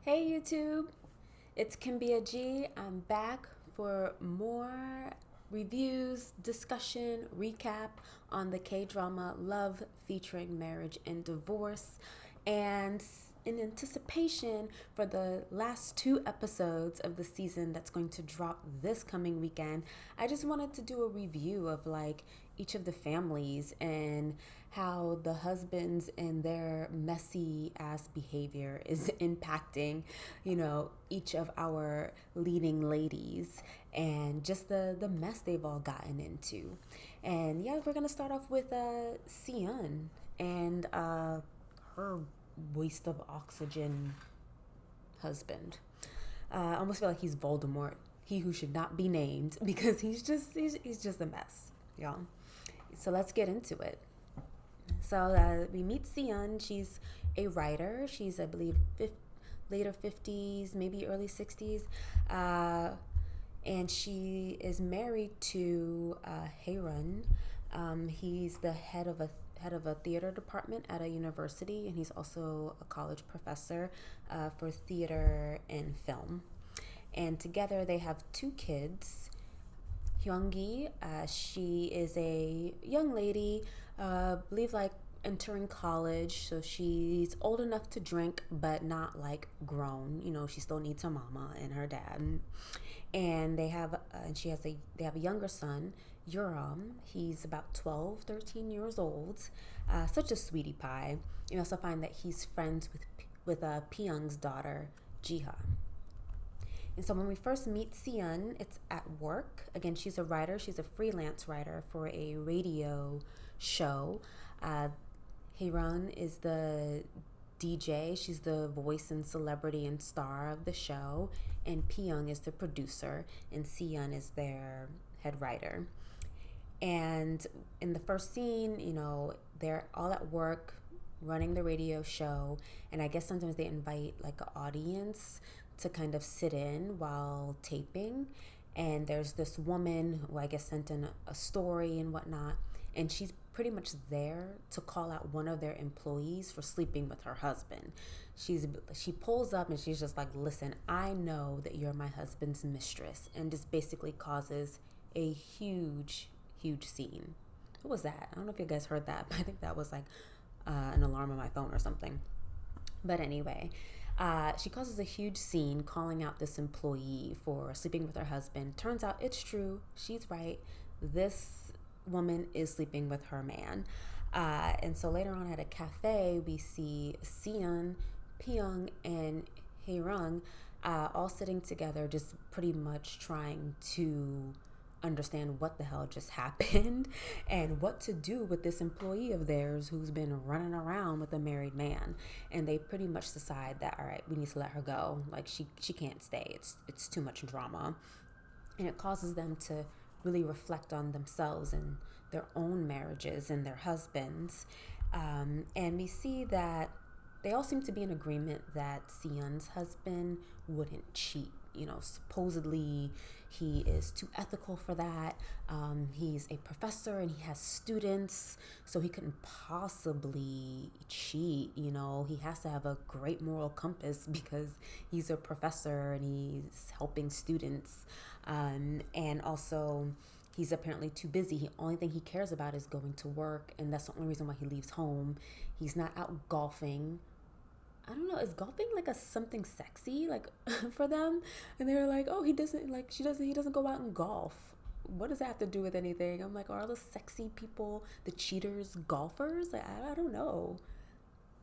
Hey YouTube, it's Kymbia G. I'm back for more reviews, discussion, recap on the K-drama Love featuring marriage and divorce. And in anticipation for the last two episodes of the season that's going to drop this coming weekend, I just wanted to do a review of each of the families and how the husbands and their messy ass behavior is impacting, each of our leading ladies and just the mess they've all gotten into. And yeah, we're gonna start off with Si-eun and her waste of oxygen husband. I almost feel like he's Voldemort, he who should not be named, because he's just a mess, y'all. So let's get into it. So we meet Si-eun. She's a writer. She's, I believe, later 50s, maybe early 60s. And she is married to Hye-ryoung. He's the head of a theater department at a university, and he's also a college professor for theater and film. And together they have two kids. Hyang-gi, she is a young lady, believe entering college, so she's old enough to drink, but not grown. She still needs her mama and her dad. And they have a younger son, Hye-ryoung. He's about 12, 13 years old. Such a sweetie pie. You also find that he's friends with Pyung's daughter, Jiha. And so when we first meet Si-eun, it's at work. Again, she's a writer. She's a freelance writer for a radio show. Hye-ryoung is the DJ. She's the voice and celebrity and star of the show. And Pyung is the producer. And Si-eun is their head writer. And in the first scene, they're all at work running the radio show. And I guess sometimes they invite an audience to kind of sit in while taping. And there's this woman who I guess sent in a story and whatnot. And she's pretty much there to call out one of their employees for sleeping with her husband. She pulls up and she's just like, listen, I know that you're my husband's mistress. And just basically causes a huge scene. What was that? I don't know if you guys heard that, but I think that was an alarm on my phone or something. But anyway, she causes a huge scene calling out this employee for sleeping with her husband. Turns out it's true. She's right. This woman is sleeping with her man. And so later on at a cafe, we see Si-eun, Pyung, and Hye-ryoung all sitting together, just pretty much trying to understand what the hell just happened and what to do with this employee of theirs who's been running around with a married man. And they pretty much decide that, all right, we need to let her go. She can't stay. It's too much drama. And it causes them to really reflect on themselves and their own marriages and their husbands. And we see that they all seem to be in agreement that Si-eun's husband wouldn't cheat. Supposedly he is too ethical for that. He's a professor and he has students, so he couldn't possibly cheat. He has to have a great moral compass because he's a professor and he's helping students. And also, he's apparently too busy. The only thing he cares about is going to work, and that's the only reason why he leaves home. He's not out golfing. I don't know, is golfing something sexy for them? And they're like, oh, he doesn't go out and golf. What does that have to do with anything? I'm like, are all the sexy people the cheaters golfers? I don't know.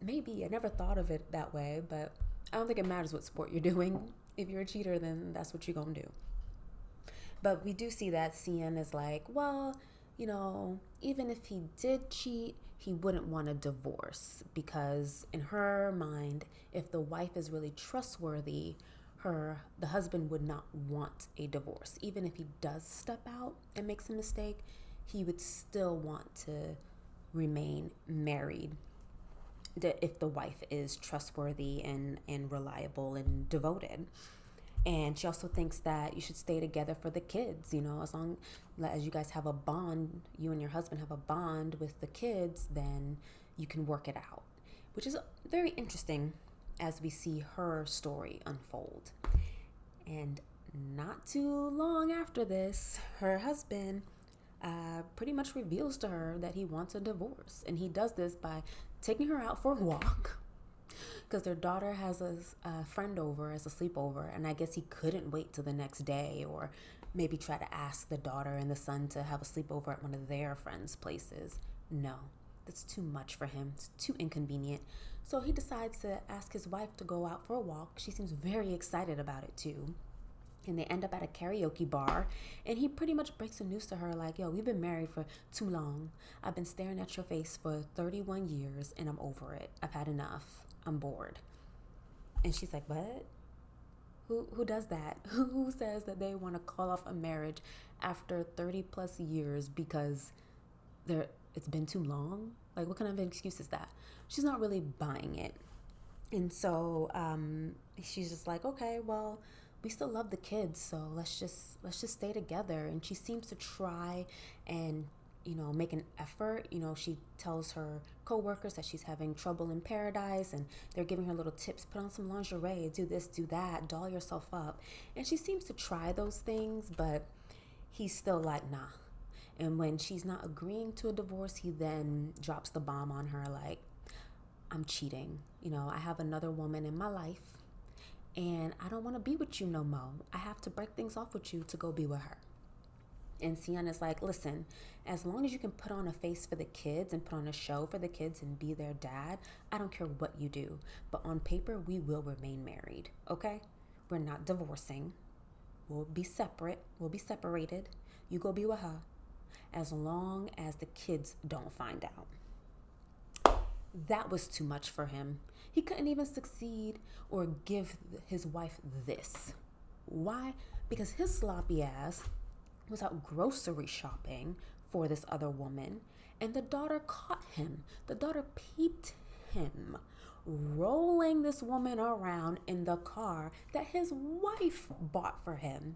Maybe. I never thought of it that way, but I don't think it matters what sport you're doing. If you're a cheater, then that's what you're gonna do. But we do see that Si-eun is like, well, even if he did cheat, he wouldn't want a divorce because in her mind, if the wife is really trustworthy, the husband would not want a divorce. Even if he does step out and makes a mistake, he would still want to remain married if the wife is trustworthy and reliable and devoted. And she also thinks that you should stay together for the kids, as long as you guys have a bond, you and your husband have a bond with the kids, then you can work it out, which is very interesting as we see her story unfold. And not too long after this, her husband pretty much reveals to her that he wants a divorce. And he does this by taking her out for a walk because their daughter has a friend over as a sleepover. And I guess he couldn't wait till the next day, or maybe try to ask the daughter and the son to have a sleepover at one of their friends' places. No, that's too much for him. It's too inconvenient. So he decides to ask his wife to go out for a walk. She seems very excited about it too. And they end up at a karaoke bar, and he pretty much breaks the news to her like, yo, we've been married for too long. I've been staring at your face for 31 years and I'm over it. I've had enough. I'm bored. And she's like, what? Who does that? Who says that they want to call off a marriage after 30 plus years because it's been too long? Like, what kind of an excuse is that? She's not really buying it. And so she's just like, okay, well, we still love the kids, so let's just stay together. And she seems to try and make an effort. She tells her coworkers that she's having trouble in paradise, and they're giving her little tips: put on some lingerie, do this, do that, doll yourself up. And she seems to try those things, but he's still like, nah. And when she's not agreeing to a divorce, he then drops the bomb on her like, I'm cheating. I have another woman in my life, and I don't want to be with you no more. I have to break things off with you to go be with her. And Si-eun is like, listen, as long as you can put on a face for the kids and put on a show for the kids and be their dad, I don't care what you do. But on paper, we will remain married, okay? We're not divorcing. We'll be separate. We'll be separated. You go be with her, as long as the kids don't find out. That was too much for him. He couldn't even succeed or give his wife this. Why? Because his sloppy ass was out grocery shopping for this other woman, and the daughter caught him. The daughter peeped him rolling this woman around in the car that his wife bought for him.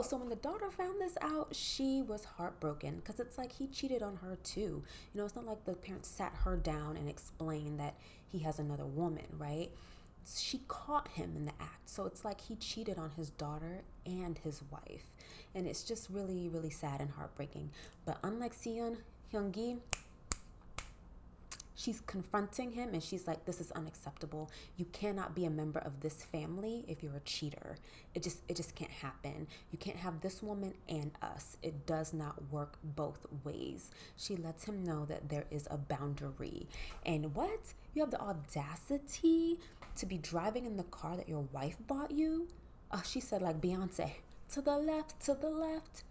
So when the daughter found this out, she was heartbroken, because it's like he cheated on her too. It's not like the parents sat her down and explained that he has another woman, right? She caught him in the act. So it's like he cheated on his daughter and his wife. And it's just really, really sad and heartbreaking. But unlike Si-eun, Hyang-gi, she's confronting him, and she's like, this is unacceptable. You cannot be a member of this family if you're a cheater. It just can't happen. You can't have this woman and us. It does not work both ways. She lets him know that there is a boundary. And what? You have the audacity to be driving in the car that your wife bought you? She said like Beyonce, to the left,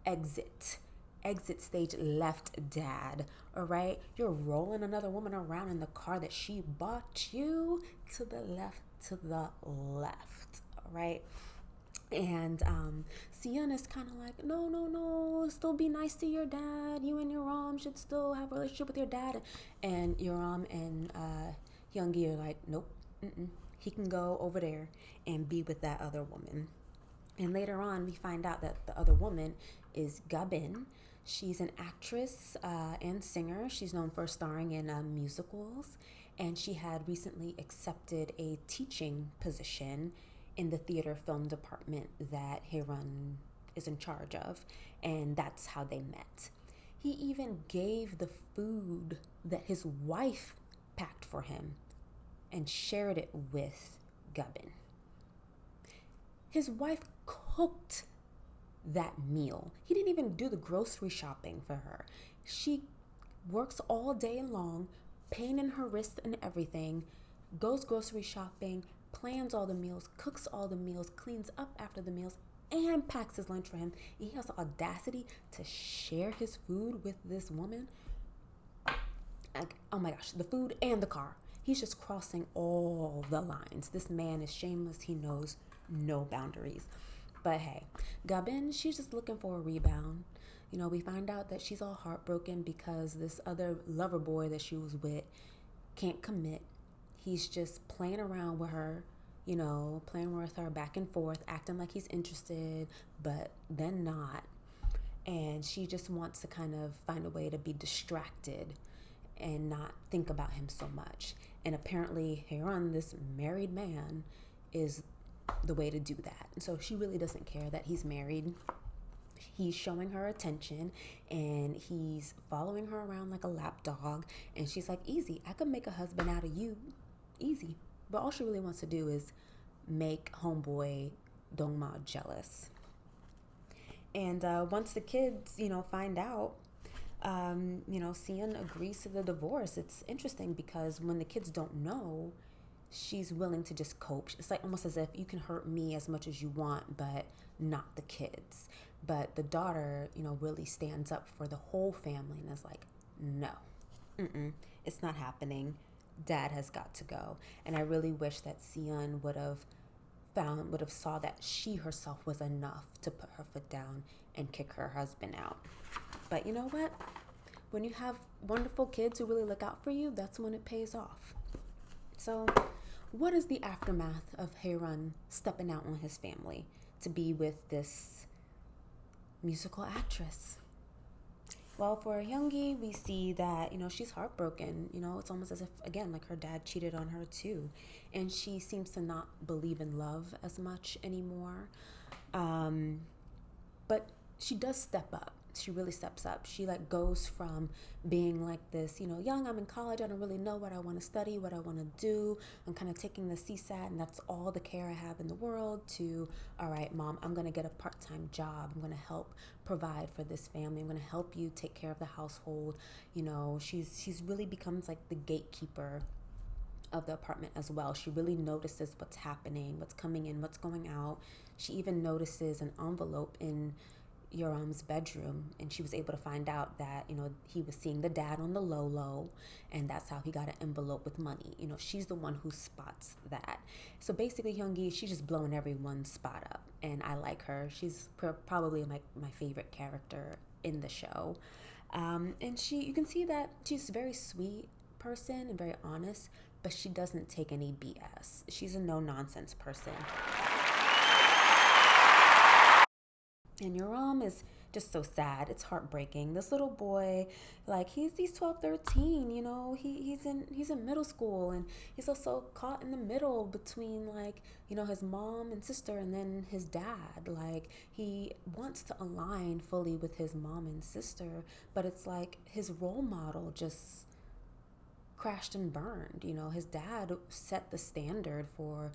exit. Exit stage left, dad. All right? You're rolling another woman around in the car that she bought you. To the left. All right? And Si-eun is kind of like, no, still be nice to your dad. You and your should still have a relationship with your dad. And your and Hyung-gi are like, nope, he can go over there and be with that other woman. And later on, we find out that the other woman is Gabin. She's an actress and singer. She's known for starring in musicals, and she had recently accepted a teaching position in the theater film department that Hye-ryoung is in charge of, and that's how they met. He even gave the food that his wife packed for him and shared it with Gabin. His wife cooked that meal. He didn't even do the grocery shopping for her. She works all day long, pain in her wrist and everything, goes grocery shopping, plans all the meals, cooks all the meals, cleans up after the meals, and packs his lunch for him. He has the audacity to share his food with this woman. Like, oh my gosh, the food and the car. He's just crossing all the lines. This man is shameless. He knows no boundaries. But hey, Gabin, she's just looking for a rebound. We find out that she's all heartbroken because this other lover boy that she was with can't commit. He's just playing around with her, playing with her back and forth, acting like he's interested, but then not. And she just wants to kind of find a way to be distracted and not think about him so much. And apparently, Hye-ryoung, this married man, is the way to do that. And so she really doesn't care that he's married. He's showing her attention and he's following her around like a lapdog. And she's like, easy, I could make a husband out of you. Easy. But all she really wants to do is make homeboy Dongma jealous. And once the kids, find out, Si-eun agrees to the divorce. It's interesting because when the kids don't know, she's willing to just cope. It's like almost as if you can hurt me as much as you want, but not the kids. But the daughter, really stands up for the whole family and is like, no, it's not happening. Dad has got to go. And I really wish that Si-eun would have saw that she herself was enough to put her foot down and kick her husband out. But you know what? When you have wonderful kids who really look out for you, that's when it pays off. So what is the aftermath of Hye-ryoung stepping out on his family to be with this musical actress? Well, for Hyang-gi, we see that, she's heartbroken. It's almost as if, again, like her dad cheated on her too. And she seems to not believe in love as much anymore. But she does step up. She really steps up. She goes from being like this, young, I'm in college, I don't really know what I want to study, what I want to do. I'm kind of taking the CSAT and that's all the care I have in the world, to, all right, Mom, I'm going to get a part-time job. I'm going to help provide for this family. I'm going to help you take care of the household. She's really becomes like the gatekeeper of the apartment as well. She really notices what's happening, what's coming in, what's going out. She even notices an envelope in Yoram's bedroom, and she was able to find out that he was seeing the dad on the low, and that's how he got an envelope with money. She's the one who spots that. So basically, Hyung-gi, she's just blowing everyone's spot up, and I like her. She's probably my favorite character in the show, and you can see that she's a very sweet person and very honest, but she doesn't take any BS. She's a no nonsense person. And Yoram is just so sad. It's heartbreaking. This little boy, he's 12, 13, he's in middle school, and he's also caught in the middle between his mom and sister and then his dad. He wants to align fully with his mom and sister, but it's like his role model just crashed and burned. His dad set the standard for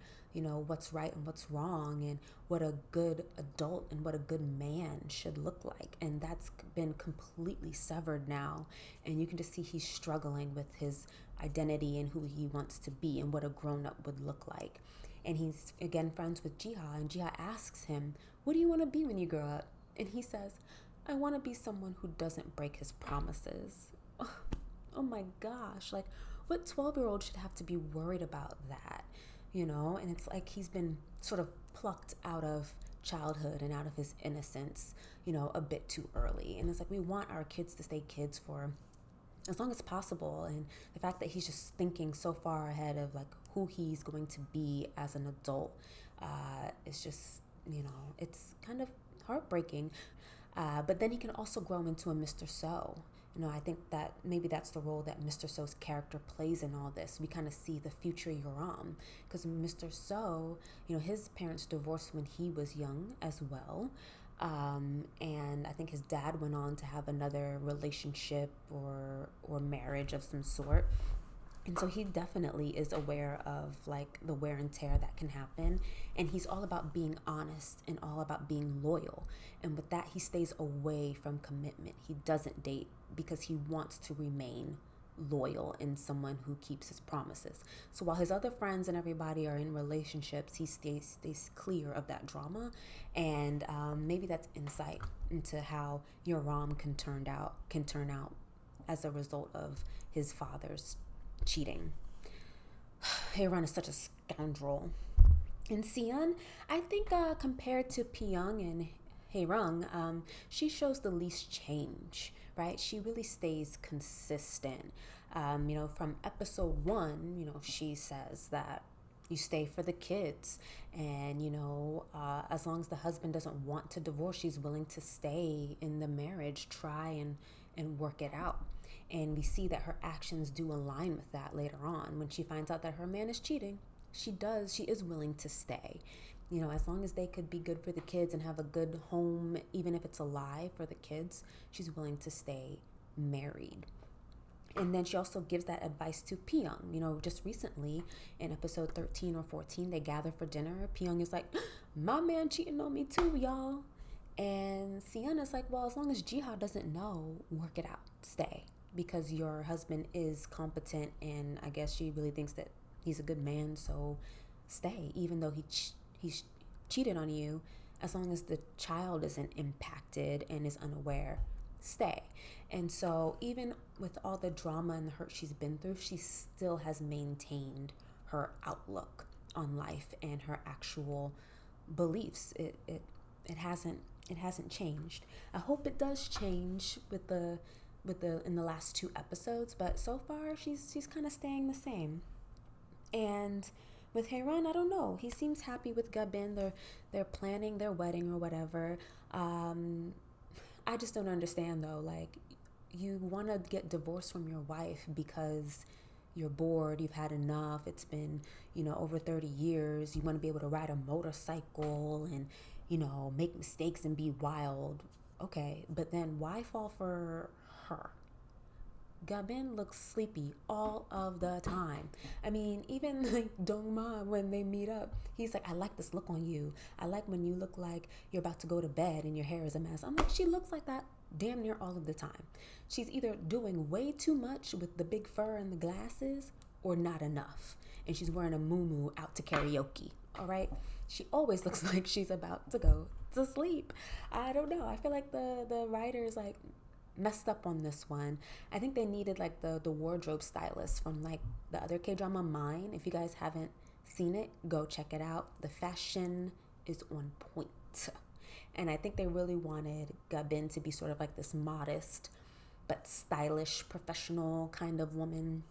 what's right and what's wrong, and what a good adult and what a good man should look like, and that's been completely severed now. And you can just see he's struggling with his identity and who he wants to be and what a grown-up would look like. And he's again friends with Jiha, and Jiha asks him, what do you want to be when you grow up? And he says, I want to be someone who doesn't break his promises. Oh my gosh, what 12-year-old should have to be worried about that? And it's like he's been sort of plucked out of childhood and out of his innocence, a bit too early. And it's like we want our kids to stay kids for as long as possible. And the fact that he's just thinking so far ahead of who he's going to be as an adult, it's just, it's kind of heartbreaking. But then he can also grow into a Mr. So. I think that maybe that's the role that Mr. So's character plays in all this. We kind of see the future Yoram, because Mr. So, his parents divorced when he was young as well. And I think his dad went on to have another relationship or marriage of some sort. And so he definitely is aware of the wear and tear that can happen. And he's all about being honest and all about being loyal. And with that, he stays away from commitment. He doesn't date because he wants to remain loyal and someone who keeps his promises. So while his other friends and everybody are in relationships, he stays clear of that drama. And maybe that's insight into how Yoram can turn out as a result of his father's cheating. Hye-ryoung is such a scoundrel. And Si-eun, I think compared to Pyong and Hye-ryoung, she shows the least change, right? She really stays consistent. From episode 1, she says that you stay for the kids, and as long as the husband doesn't want to divorce, she's willing to stay in the marriage, try and work it out. And we see that her actions do align with that later on. When she finds out that her man is cheating, she is willing to stay. You know, as long as they could be good for the kids and have a good home, even if it's a lie for the kids, she's willing to stay married. And then she also gives that advice to Pyung. You know, just recently in episode 13 or 14, they gather for dinner. Pyung is like, my man cheating on me too, y'all. And Si-eun is like, well, as long as Jiha doesn't know, work it out, stay. Because your husband is competent, and I guess she really thinks that he's a good man, so stay. Even though he's cheated on you, as long as the child isn't impacted and is unaware, stay. And so even with all the drama and the hurt she's been through, she still has maintained her outlook on life and her actual beliefs. It hasn't changed. I hope it does change with the in the last 2 episodes, but so far she's kind of staying the same. And with Hye-ryoung, I don't know. He seems happy with Gabin. They're planning their wedding or whatever. I just don't understand though. Like, you want to get divorced from your wife because you're bored, you've had enough. It's been, over 30 years. You want to be able to ride a motorcycle and, make mistakes and be wild. Okay, but then why fall for her? Gabin looks sleepy all of the time. I mean, even like Dong-ma, when they meet up, he's like, I like this look on you. I like when you look like you're about to go to bed and your hair is a mess. I'm like, she looks like that damn near all of the time. She's either doing way too much with the big fur and the glasses or not enough. And she's wearing a muumuu out to karaoke, all right? She always looks like she's about to go to sleep. I don't know. I feel like the writers like messed up on this one. I think they needed like the wardrobe stylist from like the other K-drama Mine. If you guys haven't seen it, go check it out. The fashion is on point. And I think they really wanted Gabin to be sort of like this modest but stylish professional kind of woman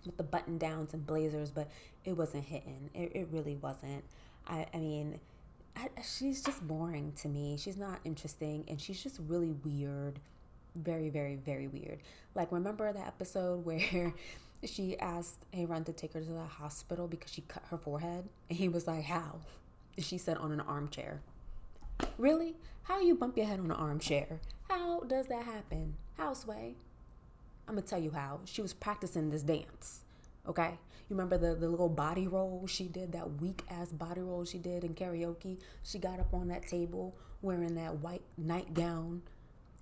with the button downs and blazers, but it wasn't hitting. It really wasn't. I mean, she's just boring to me. She's not interesting, and she's just really weird. Very, very, very weird. Like, remember the episode where she asked Hye-ryoung to take her to the hospital because she cut her forehead? And he was like, how? She said, on an armchair. Really? How you bump your head on an armchair? How does that happen? How, Sway? I'm going to tell you how. She was practicing this dance, okay? You remember the little body roll she did, that weak-ass body roll she did in karaoke? She got up on that table wearing that white nightgown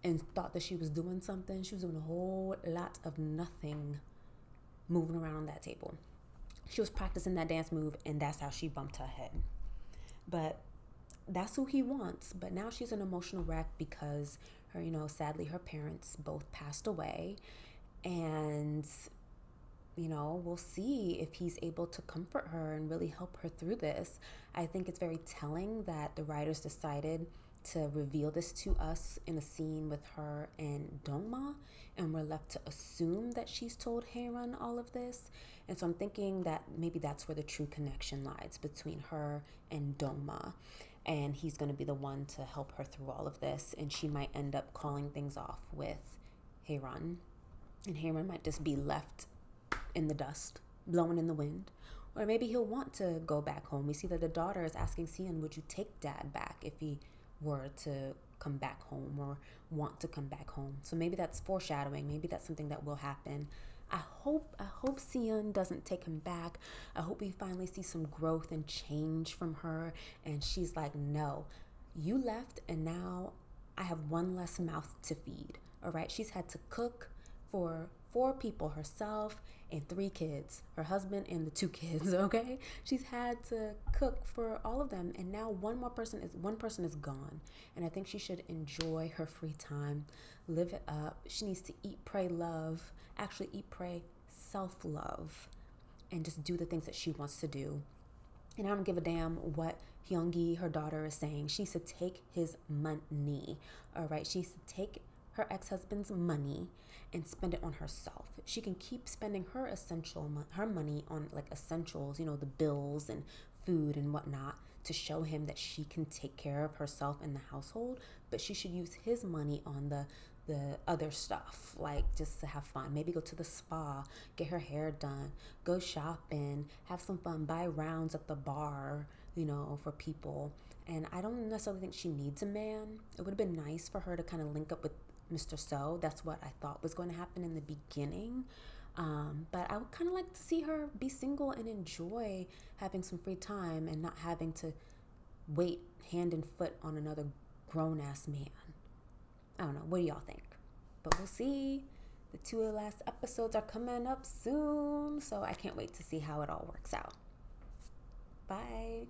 and thought that she was doing something. She was doing a whole lot of nothing moving around on that table. She was practicing that dance move, and that's how she bumped her head. But that's who he wants. But now she's an emotional wreck because her, sadly, her parents both passed away. And, we'll see if he's able to comfort her and really help her through this. I think it's very telling that the writers decided to reveal this to us in a scene with her and Dong-ma, and we're left to assume that she's told Hye-ryoung all of this. And so I'm thinking that maybe that's where the true connection lies between her and Dong-ma, and he's going to be the one to help her through all of this, and she might end up calling things off with Hye-ryoung, and Hye-ryoung might just be left in the dust, blowing in the wind. Or maybe he'll want to go back home. We see that the daughter is asking Si-eun, would you take dad back if he were to come back home or want to come back home? So maybe that's foreshadowing. Maybe that's something that will happen. I hope Si-eun doesn't take him back. I hope we finally see some growth and change from her, and she's like, no, you left, and now I have one less mouth to feed. All right, she's had to cook for 4 people, herself and 3 kids, her husband and the 2 kids. Okay, she's had to cook for all of them, and now one person is gone. And I think she should enjoy her free time, live it up. She needs to eat, pray, love. Actually, eat, pray, self-love, and just do the things that she wants to do. And I don't give a damn what Hyang-gi, her daughter, is saying. She should take his money. All right, she should take her ex-husband's money and spend it on herself. She can keep spending her money on like essentials, the bills and food and whatnot, to show him that she can take care of herself and the household. But she should use his money on the the other stuff, like just to have fun. Maybe go to the spa, get her hair done, go shopping, have some fun, buy rounds at the bar, for people. And I don't necessarily think she needs a man. It would have been nice for her to kind of link up with Mr. So. That's what I thought was going to happen in the beginning. But I would kind of like to see her be single and enjoy having some free time and not having to wait hand and foot on another grown ass man. I don't know. What do y'all think? But we'll see. The two last episodes are coming up soon, so I can't wait to see how it all works out. Bye.